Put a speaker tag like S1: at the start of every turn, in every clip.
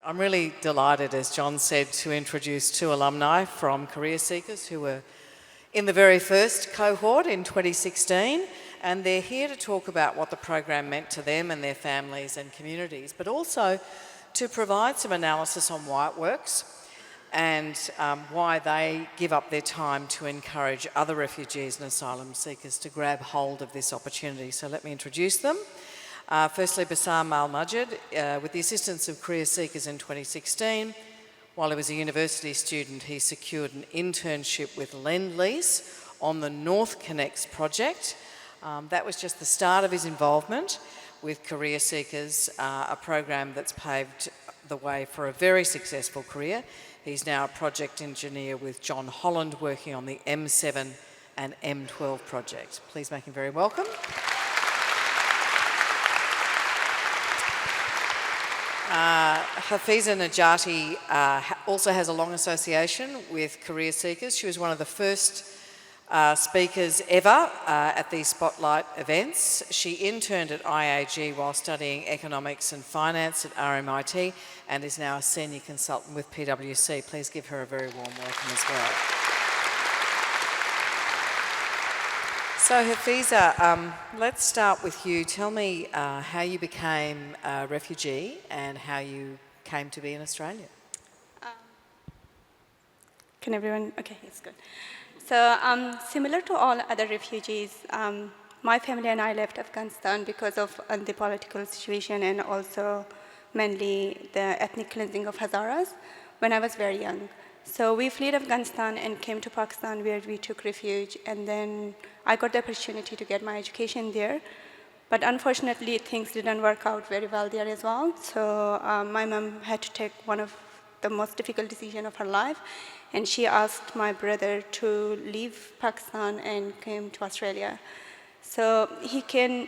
S1: I'm really delighted, as John said, to introduce two alumni from CareerSeekers who were in the very first cohort in 2016, and they're here to talk about what the program meant to them and their families and communities, but also to provide some analysis on why it works and why they give up their time to encourage other refugees and asylum seekers to grab hold of this opportunity. So let me introduce them. Firstly, Bassam Almaged, with the assistance of CareerSeekers in 2016, while he was a university student, he secured an internship with Lend-Lease on the North Connects project. That was just the start of his involvement with CareerSeekers, a program that's paved the way for a very successful career. He's now a project engineer with John Holland, working on the M7 and M12 project. Please make him very welcome. Hafiza Nejati also has a long association with CareerSeekers. She was one of the first speakers ever at these spotlight events. She interned at IAG while studying economics and finance at RMIT and is now a senior consultant with PwC. Please give her a very warm welcome as well. So Hafiza, let's start with you. Tell me how you became a refugee and how you came to be in Australia.
S2: Can everyone? Okay, it's good. So similar to all other refugees, my family and I left Afghanistan because of the political situation and also mainly the ethnic cleansing of Hazaras when I was very young. So we fled Afghanistan and came to Pakistan, where we took refuge, and then I got the opportunity to get my education there. But unfortunately, things didn't work out very well there as well. So my mom had to take one of the most difficult decisions of her life, and she asked my brother to leave Pakistan and came to Australia. So he came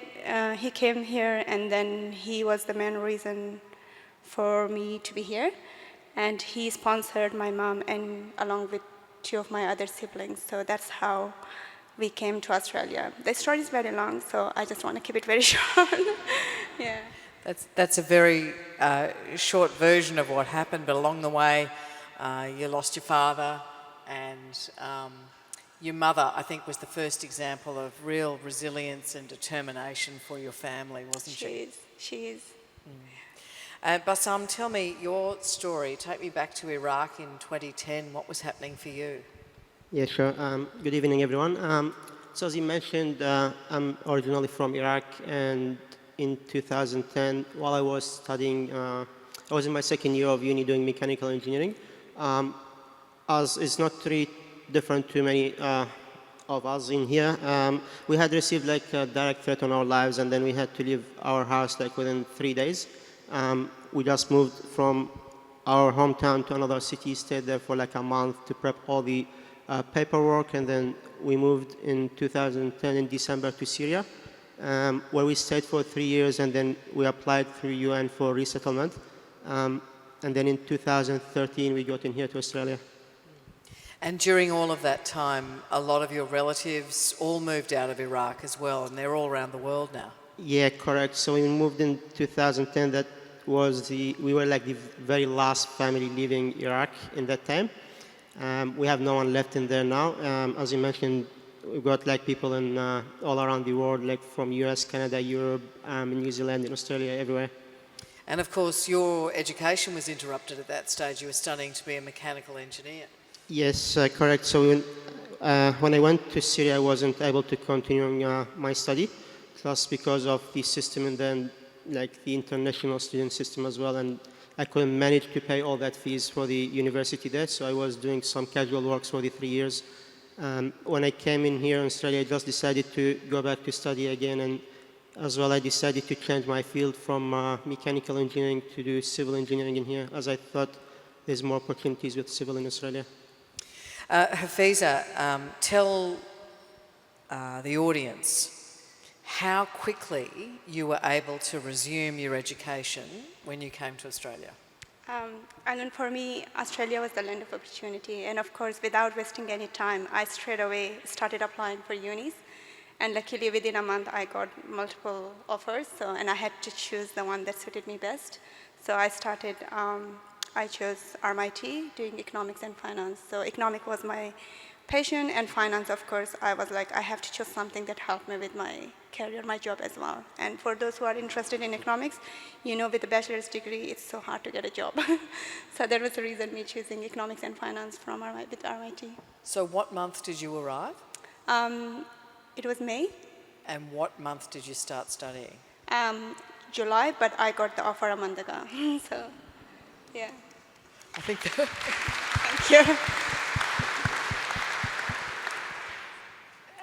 S2: here, and then he was the main reason for me to be here. And he sponsored my mom and along with two of my other siblings. So that's how we came to Australia. The story is very long, so I just want to keep it very short. Yeah.
S1: That's a very short version of what happened, but along the way you lost your father, and your mother, I think, was the first example of real resilience and determination for your family, wasn't she?
S2: She is.
S1: Bassam, tell me your story. Take me back to Iraq in 2010. What was happening for you?
S3: Yeah, sure. Good evening, everyone. So as you mentioned, I'm originally from Iraq, and in 2010, while I was studying, I was in my second year of uni doing mechanical engineering. As it's not really different to many of us in here, we had received like a direct threat on our lives, and then we had to leave our house like within 3 days. We just moved from our hometown to another city, stayed there for like a month to prep all the paperwork, and then we moved in 2010 in December to Syria, where we stayed for 3 years, and then we applied through UN for resettlement. And then in 2013, we got in here to Australia.
S1: And during all of that time, a lot of your relatives all moved out of Iraq as well, and they're all around the world now.
S3: Yeah, correct. So we moved in 2010. That was we were like the very last family leaving Iraq in that time. We have no one left in there now. As you mentioned, we've got like people in all around the world, like from US, Canada, Europe, New Zealand, and Australia, everywhere.
S1: And of course, your education was interrupted at that stage. You were studying to be a mechanical engineer.
S3: Yes, correct. So when I went to Syria, I wasn't able to continue my study, just because of the system and then like the international student system as well. And I couldn't manage to pay all that fees for the university there, so I was doing some casual works for the 3 years. When I came in here in Australia, I just decided to go back to study again, and as well I decided to change my field from mechanical engineering to do civil engineering in here, as I thought there's more opportunities with civil in Australia.
S1: Hafiza, tell the audience how quickly you were able to resume your education when you came to Australia.
S2: And for me, Australia was the land of opportunity. And of course, without wasting any time, I straight away started applying for unis. And luckily, within a month, I got multiple offers. And I had to choose the one that suited me best. So I started I chose RMIT, doing economics and finance. So economics was my passion, and finance, of course, I was like, I have to choose something that helped me with my career, my job as well. And for those who are interested in economics, you know, with a bachelor's degree, it's so hard to get a job. So that was the reason me choosing economics and finance from with RMIT.
S1: So what month did you arrive?
S2: It was May.
S1: And what month did you start studying?
S2: July, but I got the offer a month ago. So, yeah.
S1: I think
S2: Thank you.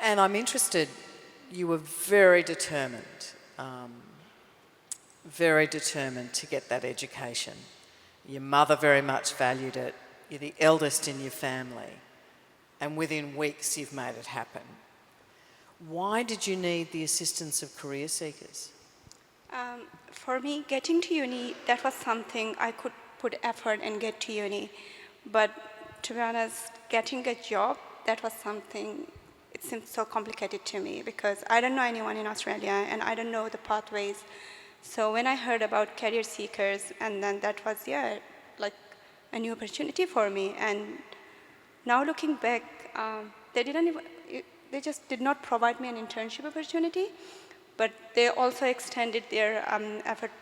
S1: And I'm interested, you were very determined to get that education. Your mother very much valued it. You're the eldest in your family. And within weeks, you've made it happen. Why did you need the assistance of career seekers?
S2: For me, getting to uni, that was something I could put effort and get to uni. But to be honest, getting a job, that was something, it seemed so complicated to me because I don't know anyone in Australia and I don't know the pathways. So when I heard about CareerSeekers, and then that was, like a new opportunity for me. And now looking back, they just did not provide me an internship opportunity, but they also extended their effort,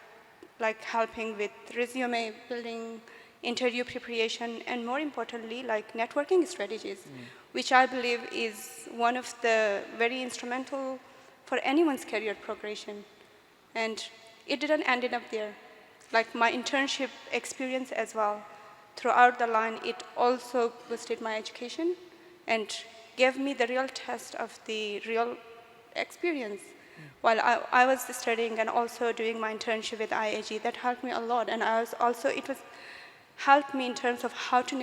S2: like helping with resume building, interview preparation, and more importantly, like networking strategies, which I believe is one of the very instrumental for anyone's career progression. And it didn't end up there. Like my internship experience as well, throughout the line, it also boosted my education and gave me the real test of the real experience. While I was studying and also doing my internship with IAG, that helped me a lot. And it was helped me in terms of how to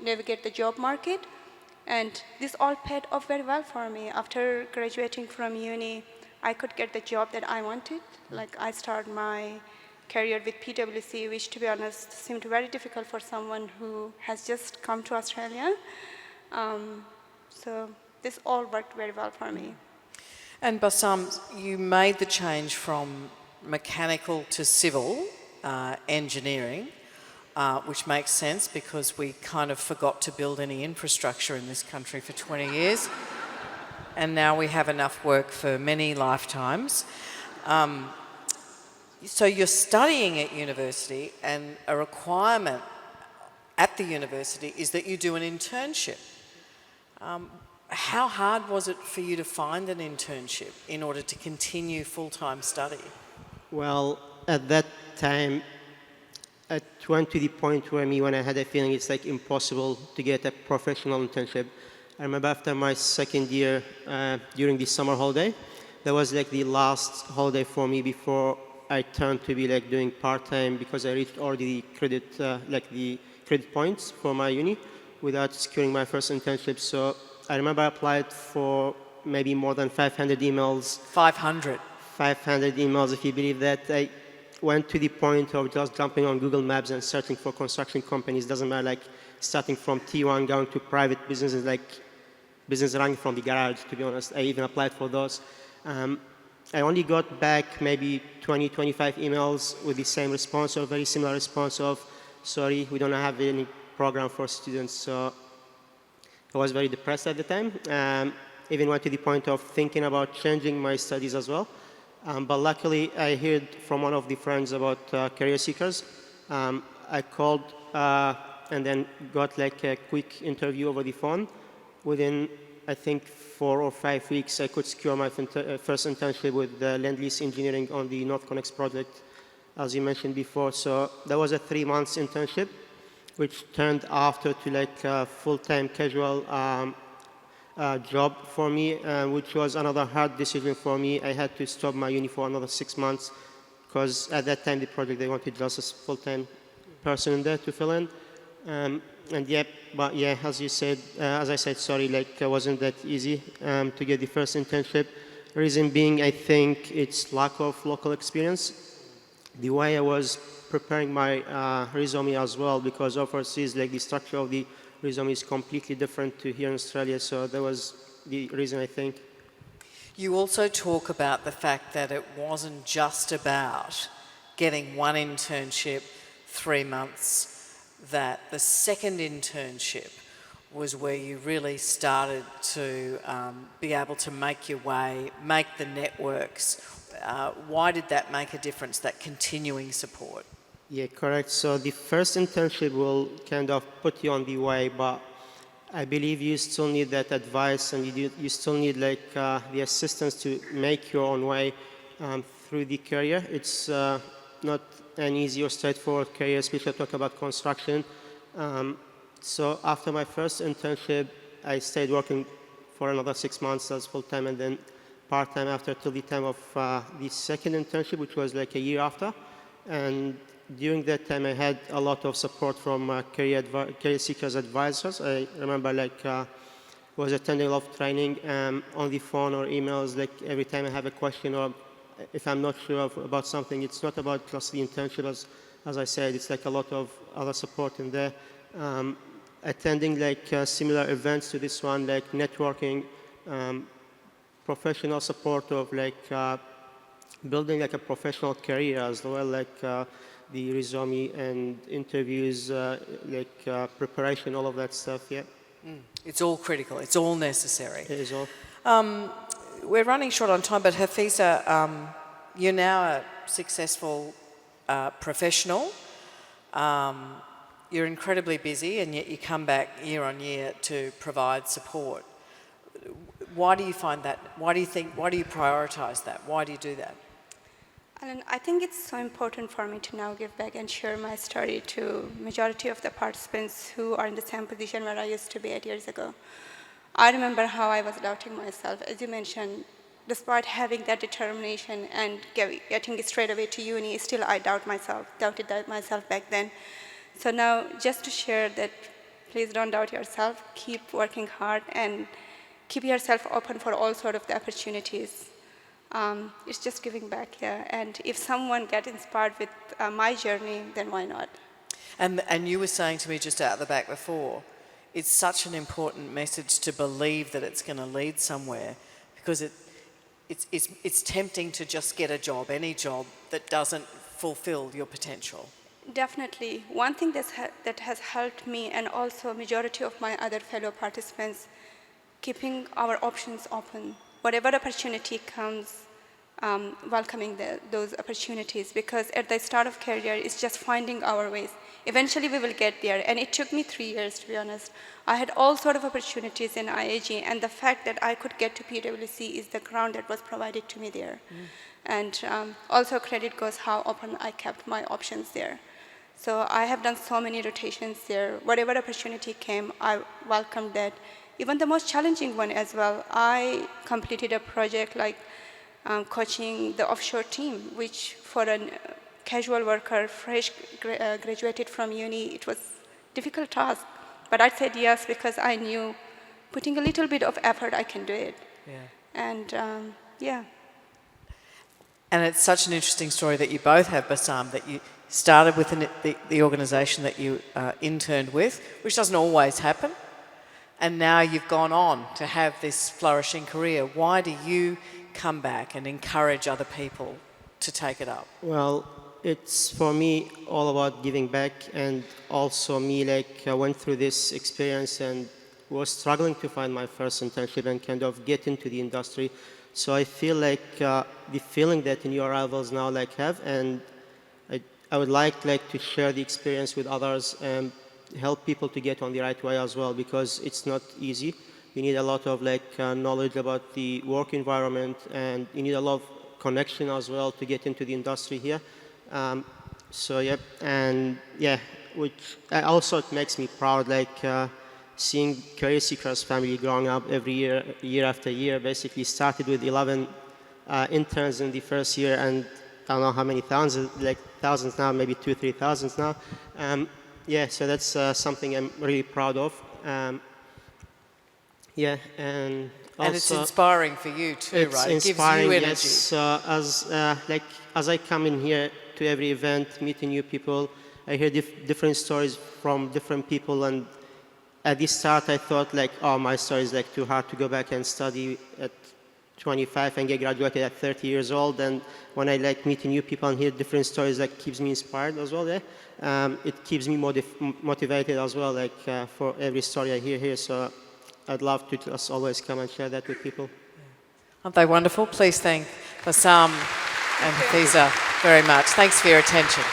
S2: navigate the job market. And this all paid off very well for me. After graduating from uni, I could get the job that I wanted. Like I started my career with PwC, which to be honest seemed very difficult for someone who has just come to Australia. So this all worked very well for me.
S1: And Bassam, you made the change from mechanical to civil engineering, which makes sense because we kind of forgot to build any infrastructure in this country for 20 years. And now we have enough work for many lifetimes. So you're studying at university, and a requirement at the university is that you do an internship. How hard was it for you to find an internship in order to continue full-time study?
S3: Well, at that time, it went to the point where when I had a feeling it's like impossible to get a professional internship. I remember after my second year, during the summer holiday, that was like the last holiday for me before I turned to be like doing part-time because I reached all the credit, the credit points for my uni without securing my first internship. So I remember I applied for maybe more than 500 emails.
S1: 500?
S3: 500 emails, if you believe that. I went to the point of just jumping on Google Maps and searching for construction companies. Doesn't matter, like starting from T1 going to private businesses, like business running from the garage, to be honest. I even applied for those. I only got back maybe 20, 25 emails with the same response or very similar response of, sorry, we don't have any program for students. So I was very depressed at the time. Even went to the point of thinking about changing my studies as well. But luckily, I heard from one of the friends about CareerSeekers. I called and then got like a quick interview over the phone. Within, I think, 4 or 5 weeks, I could secure my first internship with Land-Lease Engineering on the North Connects project, as you mentioned before. So that was a 3 months internship, which turned after to like a full-time casual job for me, which was another hard decision for me. I had to stop my uni for another 6 months because at that time the project, they wanted just a full-time person in there to fill in. As you said, as I said, sorry, like it wasn't that easy to get the first internship. Reason being, I think it's lack of local experience. The way I was preparing my resume as well, because overseas, like the structure of the resume is completely different to here in Australia. So that was the reason, I think.
S1: You also talk about the fact that it wasn't just about getting one internship, 3 months, that the second internship was where you really started to be able to make your way, make the networks. Why did that make a difference, that continuing support?
S3: Yeah, correct. So the first internship will kind of put you on the way, but I believe you still need that advice, and you still need like the assistance to make your own way through the career. It's not an easy or straightforward career, especially talk about construction. So after my first internship, I stayed working for another 6 months as full-time and then part-time after till the time of the second internship, which was like a year after. And during that time, I had a lot of support from CareerSeekers advisors. I remember like was attending a lot of training on the phone or emails, like every time I have a question or if I'm not sure about something. It's not about just the internship, as I said, it's like a lot of other support in there. Attending like similar events to this one, like networking, professional support of like building like a professional career as well, like the resume and interviews, preparation, all of that stuff, yeah.
S1: It's all critical, it's all necessary.
S3: It is all.
S1: We're running short on time, but Hafiza, you're now a successful professional. You're incredibly busy, and yet you come back year on year to provide support. Why do you find that? Why do you prioritise that? Why do you do that?
S2: And I think it's so important for me to now give back and share my story to majority of the participants who are in the same position where I used to be 8 years ago. I remember how I was doubting myself. As you mentioned, despite having that determination and getting straight away to uni, still I doubted myself back then. So now, just to share that, please don't doubt yourself. Keep working hard and keep yourself open for all sorts of the opportunities. It's just giving back here. And if someone gets inspired with my journey, then why not?
S1: And you were saying to me just out the back before, it's such an important message to believe that it's going to lead somewhere, because it's tempting to just get a job, any job that doesn't fulfill your potential.
S2: Definitely. One thing that has helped me, and also majority of my other fellow participants, keeping our options open. Whatever opportunity comes, welcoming those opportunities, because at the start of career, it's just finding our ways. Eventually, we will get there, and it took me 3 years, to be honest. I had all sorts of opportunities in IAG, and the fact that I could get to PwC is the ground that was provided to me there. And also credit goes how open I kept my options there. So I have done so many rotations there. Whatever opportunity came, I welcomed that. Even the most challenging one as well. I completed a project like coaching the offshore team, which for a casual worker, fresh graduated from uni, it was a difficult task. But I said yes because I knew putting a little bit of effort, I can do it.
S1: Yeah.
S2: And yeah.
S1: And it's such an interesting story that you both have, Bassam, that you started with the organisation that you interned with, which doesn't always happen, and now you've gone on to have this flourishing career. Why do you come back and encourage other people to take it up?
S3: Well, it's for me all about giving back, and also me I went through this experience and was struggling to find my first internship and kind of get into the industry. So I feel like the feeling that in your rivals now have, and I would like to share the experience with others and help people to get on the right way as well, because it's not easy. You need a lot of knowledge about the work environment, and you need a lot of connection as well to get into the industry here. Which also it makes me proud, seeing CareerSeekers family growing up every year after year. Basically started with 11 interns in the first year, and I don't know how many thousands now, maybe 2,000-3,000 now. So that's something I'm really proud of. And also,
S1: it's inspiring for you too, right?
S3: It's
S1: It gives
S3: inspiring,
S1: you energy.
S3: yes. As I come in here to every event, meeting new people, I hear different stories from different people, and at the start I thought oh, my story is too hard to go back and study 25 and get graduated at 30 years old. And when I like meeting new people and hear different stories, that keeps me inspired as well. It keeps me motivated as well, like for every story I hear here. So I'd love to just always come and share that with people.
S1: Aren't they wonderful? Please thank Bassam and Hafiza very much. Thanks for your attention.